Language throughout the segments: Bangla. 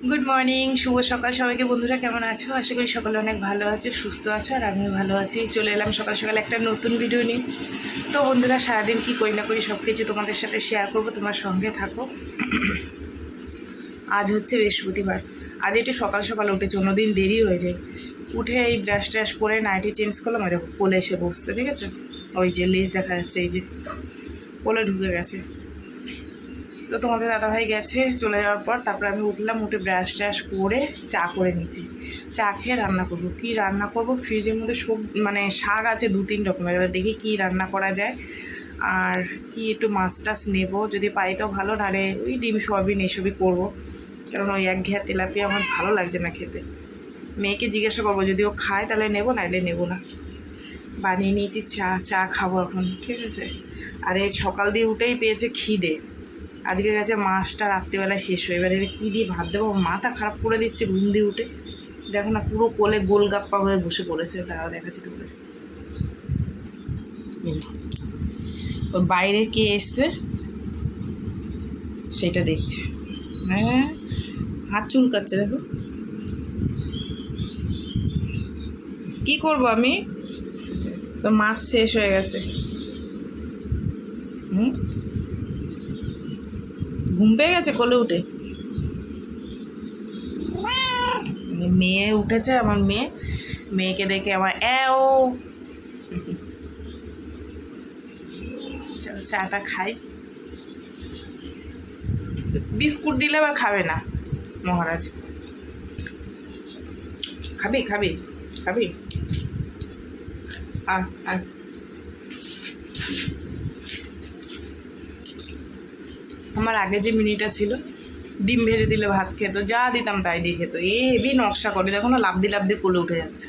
গুড মর্নিং, শুভ সকাল সবাইকে। বন্ধুরা কেমন আছো? আশা করি সকালে অনেক ভালো আছে, সুস্থ আছো, আর আমিও ভালো আছি। চলে এলাম সকাল সকাল একটা নতুন ভিডিও নিয়ে। তো বন্ধুরা, সারাদিন কি করি না করি সব কিছু তোমাদের সাথে শেয়ার করবো, তোমার সঙ্গে থাকো। আজ হচ্ছে বৃহস্পতিবার। আজ একটু সকাল সকাল উঠেছে, অন্যদিন দেরি হয়ে যায়। উঠে এই ব্রাশ ট্রাশ করে নাইটি চেঞ্জ করলাম, এরকম কোলে এসে বসছে, ঠিক আছে? ওই যে লেজ দেখা যাচ্ছে, এই যে কোলে ঢুকে গেছে। তো তোমাদের দাদাভাই গেছে, চলে যাওয়ার পর তারপরে আমি উঠলাম, উঠে ব্রাশ ট্রাশ করে চা করে নিচ্ছি। চা খেয়ে রান্না করবো। কী রান্না করবো, ফ্রিজের মধ্যে সব মানে শাক আছে 2-3 রকমের, এবার দেখি কী রান্না করা যায়। আর কি একটু মাছ টাছ নেবো, যদি পাই তো ভালো, নাহলে ওই ডিম সোয়াবিন এইসবই করবো। কারণ ওই একঘেয়া তেলাপিয়া আমার ভালো লাগছে না খেতে। মেয়েকে জিজ্ঞাসা করবো, যদি ও খায় তাহলে নেবো, নাহলে নেবো না। বানিয়ে নিয়েছি চা খাবো এখন, ঠিক আছে? আর এই সকাল দিয়ে উঠেই পেয়েছে খিদে। আজকে গেছে মাছটা রাত্রিবেলায় শেষ হয়ে, এবারে কী দিয়ে ভাত দেবো, মাথা খারাপ করে দিচ্ছে ঘুম দিয়ে উঠে। দেখো না, পুরো কোলে গোলগাপ্পা হয়ে বসে পড়েছে। তারাও দেখাচ্ছি তোমাদের। ওর বাইরে কে এসছে সেটা দেখছে। হ্যাঁ, হাত চুলকাচ্ছে, দেখো। কি করব আমি, তো মাছ শেষ হয়ে গেছে। ঘুম পেয়ে গেছে কোলে উঠে। মেয়ে উঠেছে, আমার মেয়েকে দেখে আমার ও চাটা খাই। বিস্কুট দিলে আবার খাবে না মহারাজ। খাবি খাবি খাবি আর আর আমার আগে যে মিনিটা ছিল, ডিম ভেজে দিলে ভাত খেত, যা দিতাম তাই দিয়ে খেত। হেবি নকশা করে, দেখো না, লাফদি লাফদি কোলে উঠে যাচ্ছে।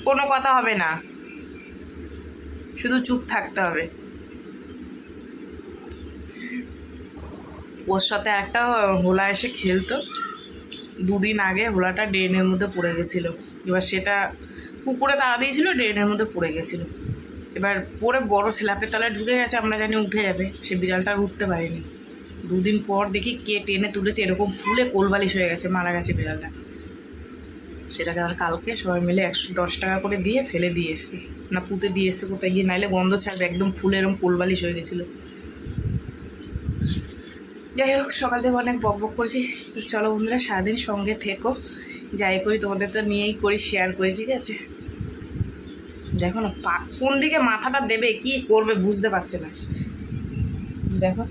কোনো কথা হবে না, শুধু চুপ থাকতে হবে। ওর সাথে একটা হোলা এসে খেলতো। 2 দিন আগে হোলাটা ড্রেনের মধ্যে পড়ে গেছিলো। এবার সেটা পুকুরে তাড়া দিয়েছিল, ড্রেনের মধ্যে পড়ে গেছিলো। এবার পরে বড় স্ল্যাপের তলায় ঢুকে গেছে, আমরা জানি উঠে যাবে, সে বিড়ালটা আর উঠতে পারেনি। 2 দিন পর দেখি কে টেনে তুলেছে, এরকম ফুলে কোলবালিশ হয়ে গেছে, মারা গেছে বিড়ালটা। সেটাকে আর কালকে সবাই মিলে 110 টাকা করে দিয়ে ফেলে দিয়ে এসছি, না পুঁতে দিয়ে এসছে কোথায় গিয়ে, নাইলে গন্ধ ছাড়বে, একদম ফুলে এরকম কোলবালিশ হয়ে গেছিলো। যাই হোক, সকাল থেকে অনেক বক বক করেছি। তো চলো বন্ধুরা, সারাদিন সঙ্গে থেকো। যাই করি তোমাদের তো নিয়েই করি, শেয়ার করি, ঠিক আছে? দেখো না, কোন দিকে মাথাটা দেবে, কি করবে বুঝতে পারছে না। দেখো,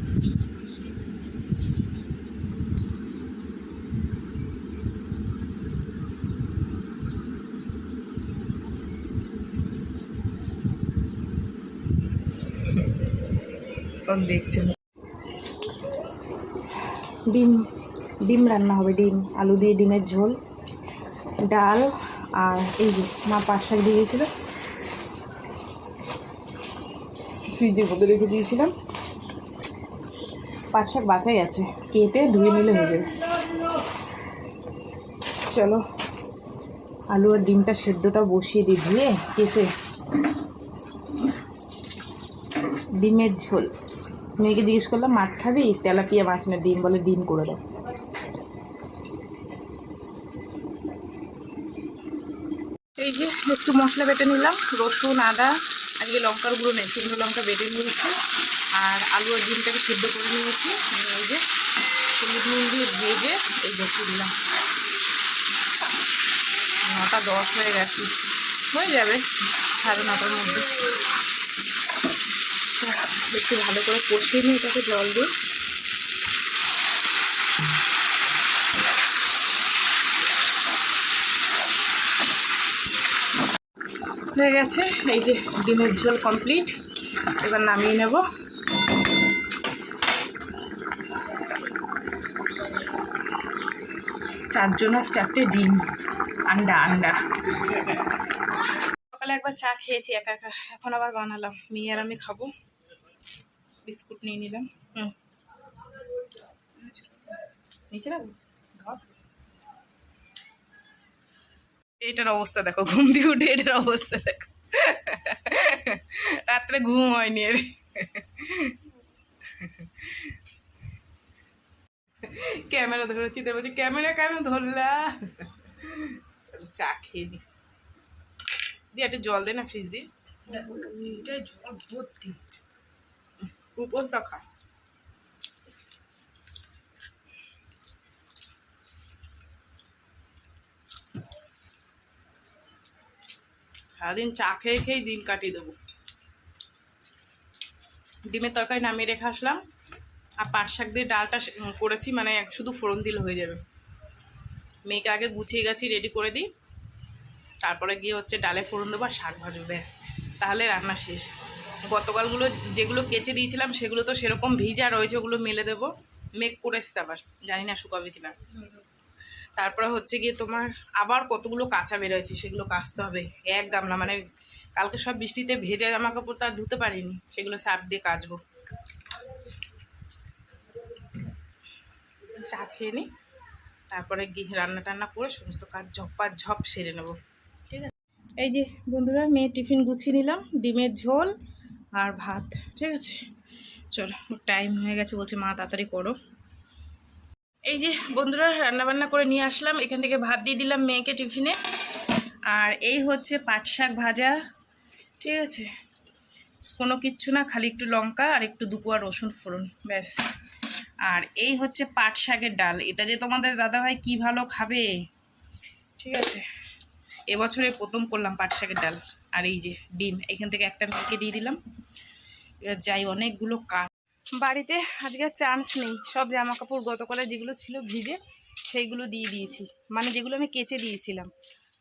দেখছে। ডিম ডিম রান্না হবে, ডিম আলু দিয়ে ডিমের ঝোল, ডাল, আর এই যে মা পাট শাক দিয়ে গিয়েছিল, ফ্রিজের মধ্যে রেখে দিয়েছিলাম। পাট শাক বাঁচাই আছে, কেটে ধুয়ে নিলে হয়ে যাবে। চলো, আলু আর ডিমটা সেদ্ধটা বসিয়ে দিই, ধুয়ে কেটে। ডিমের ঝোল। মেয়েকে জিজ্ঞেস করলাম, মাছ খাবি? তেলাপিয়া মাছ না ডিম, বলে ডিম করে দাও। এই যে একটু মশলা বেটে নিলাম, রসুন, আদা, আজকে লঙ্কার গুঁড়ো নেই, শুকনো লঙ্কা বেটে নিয়েছি। আর আলু আর ডিমটাকে সিদ্ধ করে নিয়েছি। এই যে হলুদ নুন দিয়ে ভেজে এই বসিয়ে দিলাম। 9টা 10 হয়ে গেছে, হয়ে যাবে 9:30টার মধ্যে। একটু ভালো করে কষিয়ে নিয়ে এটাকে জল দিই। হয়ে গেছে, এই যে ডিমের ঝোল কমপ্লিট। এবার নামিয়ে নেব। 4 জনের 4টে ডিম, আন্ডা। সকালে একবার চা খেয়েছি একা একা, এখন আবার বানালাম, মেয়ে আর আমি খাবো। বিস্কুট নিয়ে নিলাম। নিচে রাখবো, ধর। এটার অবস্থা দেখো, ঘুম দিয়ে উঠে এটার অবস্থা দেখো। রাত্রে ঘুম হয়নি এর। ক্যামেরা ধরেছি, তো বলছি ক্যামেরা কেন ধরলা। চলো চা খেয়ে নি, দিয়ে একটু জল দে না ফ্রিজ দিয়ে, এটাই জল ভর্তি, উপরটা খা। সারাদিন চা খেয়ে খেয়েই দিন কাটিয়ে দেবো। ডিমের তরকারি নামিয়ে রেখে আসলাম, আর পাট শাক দিয়ে ডালটা করেছি, মানে শুধু ফোড়ন দিলে হয়ে যাবে। মেয়েকে আগে গুছিয়ে গেছি, রেডি করে দিই, তারপরে গিয়ে হচ্ছে ডালে ফোড়ন দেবো আর শাক ভাজবো, ব্যাস, তাহলে রান্না শেষ। গতকালগুলো যেগুলো কেচে দিয়েছিলাম সেগুলো তো সেরকম ভিজা রয়েছে, ওগুলো মেলে দেবো, মেঘ করেছি, আবার জানি না শুকাবে কিনা। তারপরে হচ্ছে গিয়ে তোমার আবার কতগুলো কাঁচা বেরোয়েছে, সেগুলো কাচতে হবে এক গামলা, মানে কালকে সব বৃষ্টিতে ভেজা জামা কাপড় তো আর ধুতে পারিনি, সেগুলো সার্ফ দিয়ে কাচবো। চা খেয়ে নিই, তারপরে গিয়ে রান্না টান্না করে সমস্ত কাজ ঝপ সেরে নেবো, ঠিক আছে। এই যে বন্ধুরা, মেয়ের টিফিন গুছিয়ে নিলাম, ডিমের ঝোল আর ভাত, ঠিক আছে। চলো, টাইম হয়ে গেছে, বলছে মা তাড়াতাড়ি করো। এই যে বন্ধুরা, রান্নাবান্না করে নিয়ে আসলাম, এখান থেকে ভাত দিয়ে দিলাম মেয়েকে টিফিনে। আর এই হচ্ছে পাট শাক ভাজা, ঠিক আছে, কোনো কিচ্ছু না, খালি একটু লঙ্কা আর একটু দুপুয়া রসুন ফোড়ন, ব্যাস। আর এই হচ্ছে পাট শাকের ডাল, এটা যে তোমাদের দাদাভাই কি ভালো খাবে, ঠিক আছে। এবছরে প্রথম করলাম পাট শাকের ডাল। আর এই যে ডিম, এখান থেকে একটা মেয়েকে দিয়ে দিলাম। এবার যাই, অনেকগুলো কাজ বাড়িতে, আজকে চান্স নেই, সব জামা কাপড় গতকালে যেগুলো ছিল ভিজে সেইগুলো দিয়ে দিয়েছি, মানে যেগুলো আমি কেচে দিয়েছিলাম।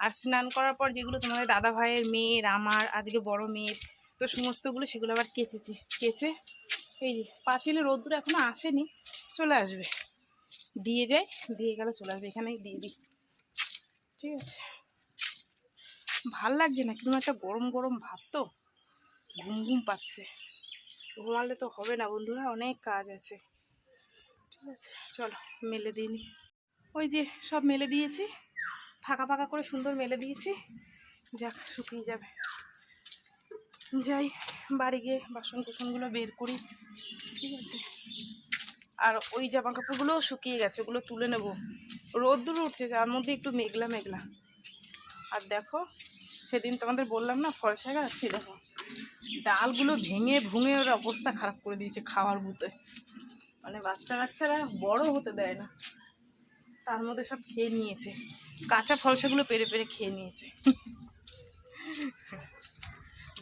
আর স্নান করার পর যেগুলো তোমাদের দাদা ভাইয়ের, মেয়ের, আমার, আজকে বড় মেয়ের, তো সমস্তগুলো সেগুলো আবার কেচেছি। কেচে এই পাঁচিলে রোদ্দুর এখনও আসেনি, চলে আসবে, দিয়ে যাই, দিয়ে গেলে চলে আসবে, এখানেই দিয়ে দিই, ঠিক আছে। ভাল লাগছে না, কিন্তু একটা গরম গরম ভাব, তো ঘুম ঘুম পাচ্ছে, ঘুমালে তো হবে না বন্ধুরা, অনেক কাজ আছে, ঠিক আছে। চলো মেলে দিইনি, ওই যে সব মেলে দিয়েছি, ফাঁকা ফাঁকা করে সুন্দর মেলে দিয়েছি, যাক শুকিয়ে যাবে। যাই বাড়ি গিয়ে বাসন কুসনগুলো বের করি, ঠিক আছে। আর ওই জামা কাপড়গুলোও শুকিয়ে গেছে, ওগুলো তুলে নেব, রোদ্দুর উঠছে, যার মধ্যে একটু মেঘলা মেঘলা। আর দেখো, সেদিন তোমাদের বললাম না ফলসা গাছ, দেখো ডালগুলো ভেঙে ভুঙে ওর অবস্থা খারাপ করে দিয়েছে খাওয়ার বুতে, মানে বাচ্চারা বড় হতে দেয় না, তার মধ্যে সব খেয়ে নিয়েছে, কাঁচা ফলসাগুলো পেরে পেরে খেয়ে নিয়েছে।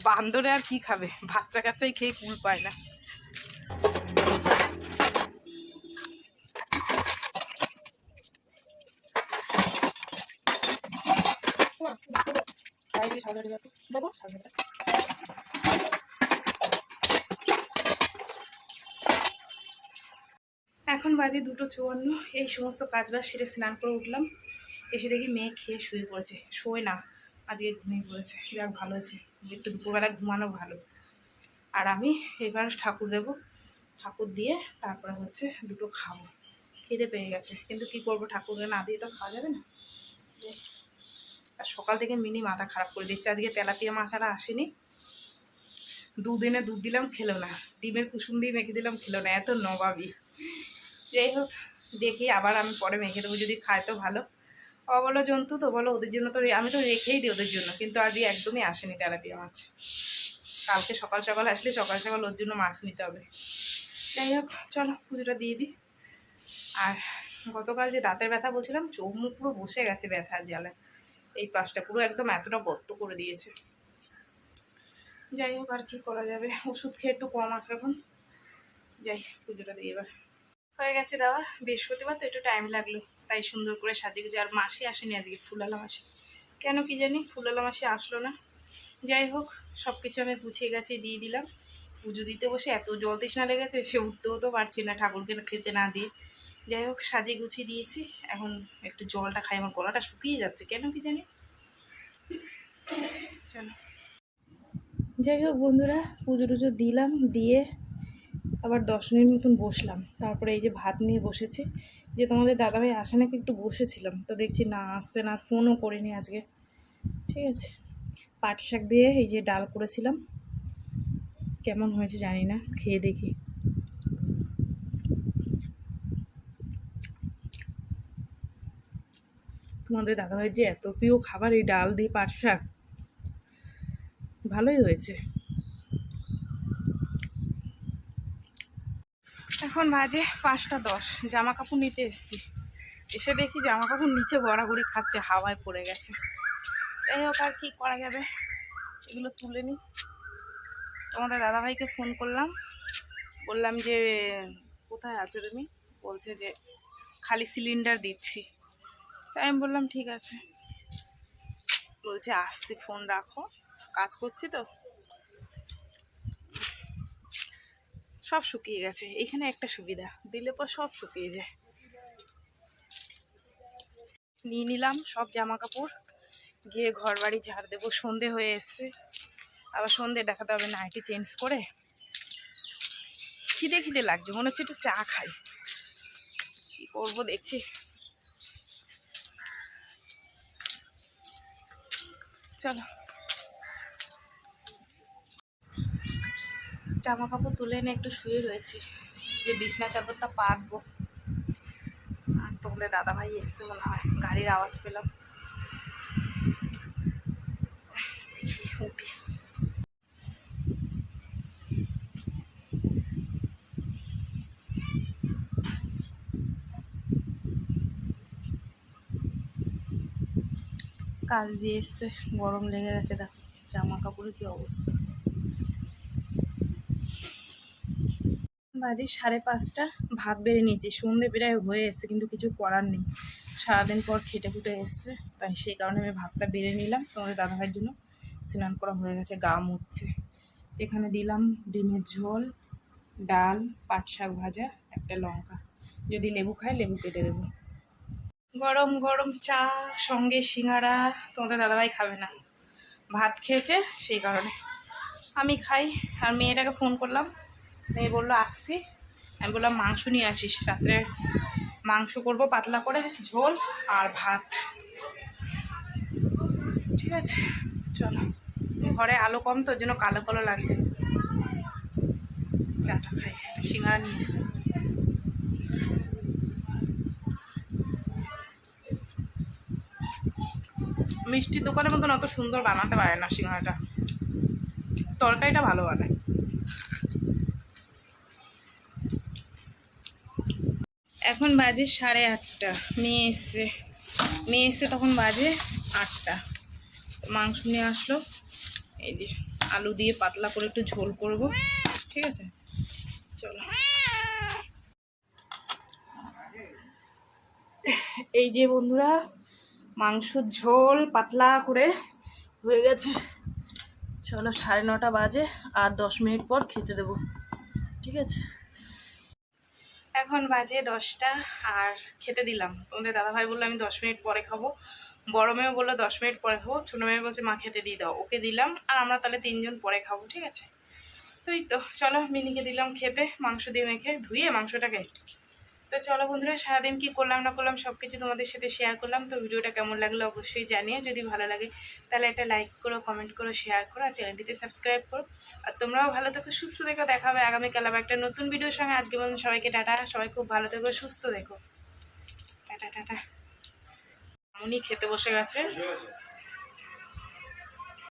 বান্দরে আর কি খাবে, বাচ্চা কাচ্চাই খেয়ে কুল পায় না। এখন বাজে 2:54, এই সমস্ত কাজবাজ সেরে স্নান করে উঠলাম, এসে দেখি মেয়ে খেয়ে শুয়ে পড়েছে, শোয় না আজকে, ঘুমিয়ে পড়েছে, যাক ভালো হয়েছে, একটু দুপুরবেলা ঘুমানো ভালো। আর আমি এবার ঠাকুর দেবো, ঠাকুর দিয়ে তারপরে হচ্ছে দুটো খাবো, খিদে পেয়ে গেছে, কিন্তু কি করবো, ঠাকুরকে না দিয়ে তো খাওয়া যাবে না। আর সকাল থেকে মিনি মাথা খারাপ করে দিচ্ছে, আজকে তেলাপিয়া মাছারা আসেনি, দুদিনে দুধ দিলাম খেলো না, ডিমের কুসুম দিয়ে মেখে দিলাম খেলো না, এত নবাবি। যাই হোক, দেখি আবার আমি পরে মেখে দেবো, যদি খায় তো ভালো, অবলো জন্তু তো বলো, ওদের জন্য তো আমি তো রেখেই দিই ওদের জন্য, কিন্তু আজকে একদমই আসেনি তেলাপিয়া মাছ, কালকে সকাল সকাল আসলে সকাল সকাল ওর জন্য মাছ নিতে হবে। যাই হোক, চলো পুজোটা দিয়ে দিই। আর গতকাল যে দাঁতের ব্যথা বলছিলাম, চোখ মুখ পুরো বসে গেছে ব্যথার জ্বালে, এই পাশটা পুরো একদম এতটা গর্ত করে দিয়েছে। যাই হোক, আর কি করা যাবে, ওষুধ খেয়ে একটু কম আছে এখন। যাই পুজোটা দিই এবার, হয়ে গেছে দেওয়া, বৃহস্পতিবার তো একটু টাইম লাগলো, তাই সুন্দর করে সাজিয়ে গুজে। আর মাসি আসেনি আজকে, ফুলালা মাসি, কেন কি জানি ফুলালা মাসি আসলো না। যাই হোক, সব কিছু আমি গুছিয়ে গেছি, দিয়ে দিলাম। পুজো দিতে বসে এত জল তৃষ্ণা লেগেছে, সে উঠতেও তো পারছি না ঠাকুরকে খেতে না দিয়ে। যাই হোক, সাজিয়ে গুছিয়ে দিয়েছি, এখন একটু জলটা খাই, আমার গলাটা শুকিয়ে যাচ্ছে কেন কি জানি। চলো, যাই হোক বন্ধুরা, পুজো টুজো দিলাম, দিয়ে আবার 10 মিনিট মতন বসলাম, তারপরে এই যে ভাত নিয়ে বসেছি। যে তোমাদের দাদাভাই আসে নাকি একটু বসেছিলাম, তো দেখছি না আসছে না, ফোনও করিনি আজকে, ঠিক আছে। পাট শাক দিয়ে এই যে ডাল করেছিলাম, কেমন হয়েছে জানি না, খেয়ে দেখি। তোমাদের দাদাভাইয়ের যে এত প্রিয় খাবার এই ডাল দিয়ে পাট শাক, ভালোই হয়েছে। এখন বাজে 5:10, জামা কাপড় নিতে এসেছি। এসে দেখি জামা কাপড় নিচে গড়াগড়ি খাচ্ছে, হাওয়ায় পড়ে গেছে। যাই হোক, আর কী করা যাবে, এগুলো তুলে নিই। তোমাদের দাদাভাইকে ফোন করলাম, বললাম যে কোথায় আছো তুমি? বলছে যে খালি সিলিন্ডার দিচ্ছি। তাই আমি বললাম ঠিক আছে। বলছে আসছি, ফোন রাখো, কাজ করছি তো। সব শুকিয়ে গেছে, এখানে একটা সুবিধা, দিলে পর সব শুকিয়ে যায়। নিয়ে নিলাম সব জামা কাপড়, গিয়ে ঘর বাড়ি ঝাড় দেবো। সন্ধে হয়ে এসছে, আবার সন্ধে দেখাতে হবে নাইটি চেঞ্জ করে। খিদে খিদে লাগছে, মনে হচ্ছে একটু চা খাই। কী করবো দেখছি। চলো, জামা কাপড় তুলে এনে একটু শুয়ে রয়েছি, যে বিছনা চাদরটা পাতবো। আর তোমাদের দাদাভাই এসছে মনে হয়, গাড়ির আওয়াজ পেলাম। দেখি উঠি। কাজ দিয়ে এসছে, গরম লেগে গেছে, দেখো জামা কাপড়ের কী অবস্থা। বাজে 5:30, ভাত বেড়ে নিয়েছি। সন্ধে প্রায় হয়ে এসছে, কিন্তু কিছু করার নেই, সারাদিন পর খেটে খুটে এসছে, তাই সেই কারণে আমি ভাতটা বেড়ে নিলাম। তোমাদের দাদাভাইয়ের জন্য স্নান করা হয়ে গেছে, গা মুছছে। এখানে দিলাম ডিমের ঝোল, ডাল, পাট শাক ভাজা, একটা লঙ্কা। যদি লেবু খায় লেবু কেটে দেবো। গরম গরম চা, সঙ্গে সিঙ্গারা। তোমাদের দাদাভাই খাবে না, ভাত খেয়েছে, সেই কারণে। আমি খাই। আর মেয়েটাকে ফোন করলাম, মেয়ে বললো আসছি। আমি বললাম মাংস নিয়ে আসিস, রাত্রে মাংস করবো পাতলা করে, ঝোল আর ভাত। ঠিক আছে, চলো। ঘরে আলো কম তো, ওর জন্য কালো কালো লাগছে। চাটা খাই, একটা সিঙ্গারা নিয়ে এসছি। মিষ্টির দোকানের মতন অত সুন্দর বানাতে পারে না সিঙ্গারাটা, তরকারিটা ভালো বানায়। এখন বাজে 8:30, মেয়ে এসছে তখন বাজে 8টা। মাংস নিয়ে আসলো, এই যে আলু দিয়ে পাতলা করে একটু ঝোল করব। ঠিক আছে, চলো। এই যে বন্ধুরা, মাংসর ঝোল পাতলা করে হয়ে গেছে। চলো, 9:30 বাজে, আর 10 মিনিট পর খেতে দেবো। ঠিক আছে, এখন বাজে 10টা, আর খেতে দিলাম। তোমাদের দাদাভাই বললো আমি 10 মিনিট পরে খাবো, বড় মেয়েও বললো 10 মিনিট পরে খাবো, ছোটো মেয়ে বলছে মা খেতে দিয়ে দাও। ওকে দিলাম, আর আমরা তাহলে 3জন পরে খাবো। ঠিক আছে, তো এই তো চলো, মিনিকে দিলাম খেতে, মাংস দিয়ে মেখে ধুয়ে মাংসটাকে। তো চলো বন্ধুরা, সারাদিন কী করলাম না করলাম সব কিছু তোমাদের সাথে শেয়ার করলাম। তো ভিডিওটা কেমন লাগলো অবশ্যই জানিয়ে, যদি ভালো লাগে তাহলে একটা লাইক করো, কমেন্ট করো, শেয়ার করো, আর চ্যানেলটিতে সাবস্ক্রাইব করো। আর তোমরাও ভালো থেকো, সুস্থ থেকো। দেখা হবে আগামীকাল আবার একটা নতুন ভিডিওর সঙ্গে। আজকে মতন সবাইকে টাটা, সবাই খুব ভালো থেকো, সুস্থ থেকো, টাটা টাটা। উনি খেতে বসে গেছে।